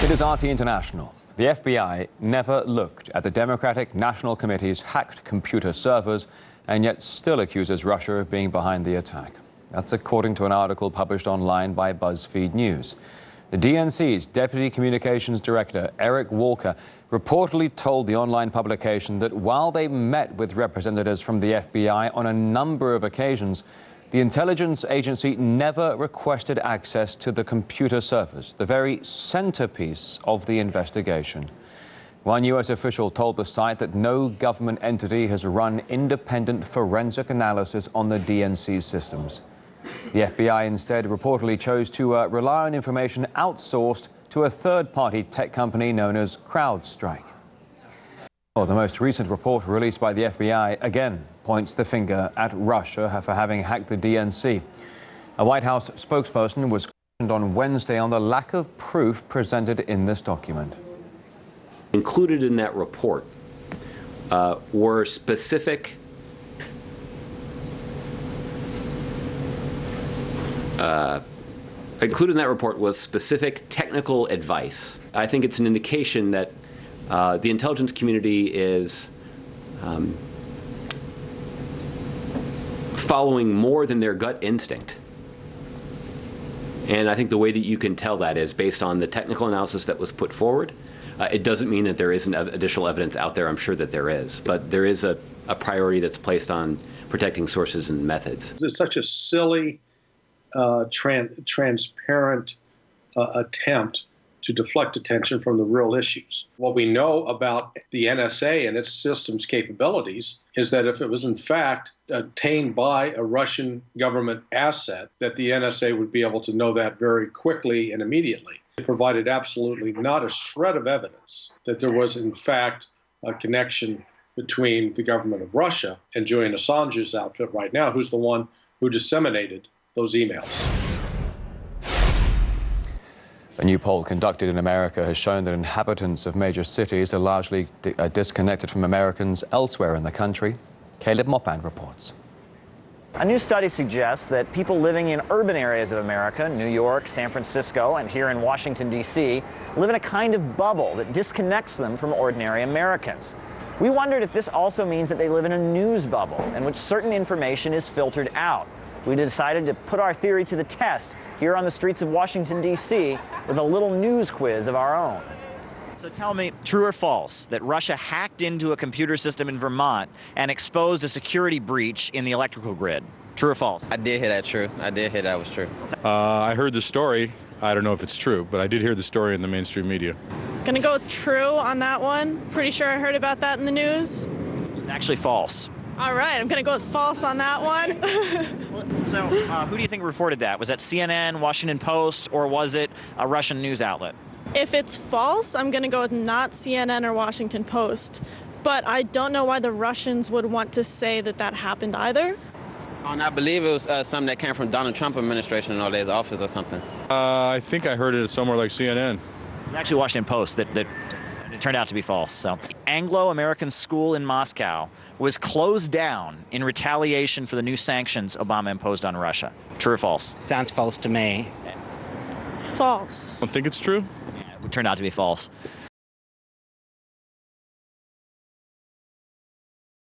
It is RT International. The FBI never looked at the Democratic National Committee's hacked computer servers and yet still accuses Russia of being behind the attack. That's according to an article published online by BuzzFeed News. The DNC's Deputy Communications Director, Eric Walker, reportedly told the online publication that while they met with representatives from the FBI on a number of occasions, the intelligence agency never requested access to the computer servers, the very centerpiece of the investigation. One U.S. official told the site that no government entity has run independent forensic analysis on the DNC systems. The FBI instead reportedly chose to rely on information outsourced to a third-party tech company known as CrowdStrike. Well, the most recent report released by the FBI again points the finger at Russia for having hacked the DNC. A White House spokesperson was questioned on Wednesday on the lack of proof presented in this document. Included in that report were specific technical advice. I think it's an indication that the intelligence community is following more than their gut instinct. And I think the way that you can tell that is based on the technical analysis that was put forward. It doesn't mean that there isn't additional evidence out there. I'm sure that there is. But there is a priority that's placed on protecting sources and methods. It's such a silly, transparent attempt to deflect attention from the real issues. What we know about the NSA and its systems capabilities is that if it was in fact obtained by a Russian government asset, that the NSA would be able to know that very quickly and immediately. It provided absolutely not a shred of evidence that there was in fact a connection between the government of Russia and Julian Assange's outfit right now, who's the one who disseminated those emails. A new poll conducted in America has shown that inhabitants of major cities are largely disconnected from Americans elsewhere in the country. Caleb Moppan reports. A new study suggests that people living in urban areas of America, New York, San Francisco, and here in Washington, D.C., live in a kind of bubble that disconnects them from ordinary Americans. We wondered if this also means that they live in a news bubble in which certain information is filtered out. We decided to put our theory to the test here on the streets of Washington, D.C. with a little news quiz of our own. So tell me, true or false, that Russia hacked into a computer system in Vermont and exposed a security breach in the electrical grid? True or false? I did hear that true. I did hear that was true. I heard the story. I don't know if it's true, but I did hear the story in the mainstream media. Gonna go with true on that one. Pretty sure I heard about that in the news. It's actually false. All right, I'm gonna go with false on that one. So who do you think reported that? Was that CNN, Washington Post, or was it a Russian news outlet? If it's false, I'm gonna go with not CNN or Washington Post. But I don't know why the Russians would want to say that that happened either. And I believe it was something that came from Donald Trump administration in all his office or something. I think I heard it somewhere like CNN. It was actually Washington Post that it turned out to be false. So, Anglo-American school in Moscow was closed down in retaliation for the new sanctions Obama imposed on Russia. True or false? Sounds false to me. False. I don't think it's true. Yeah, it turned out to be false.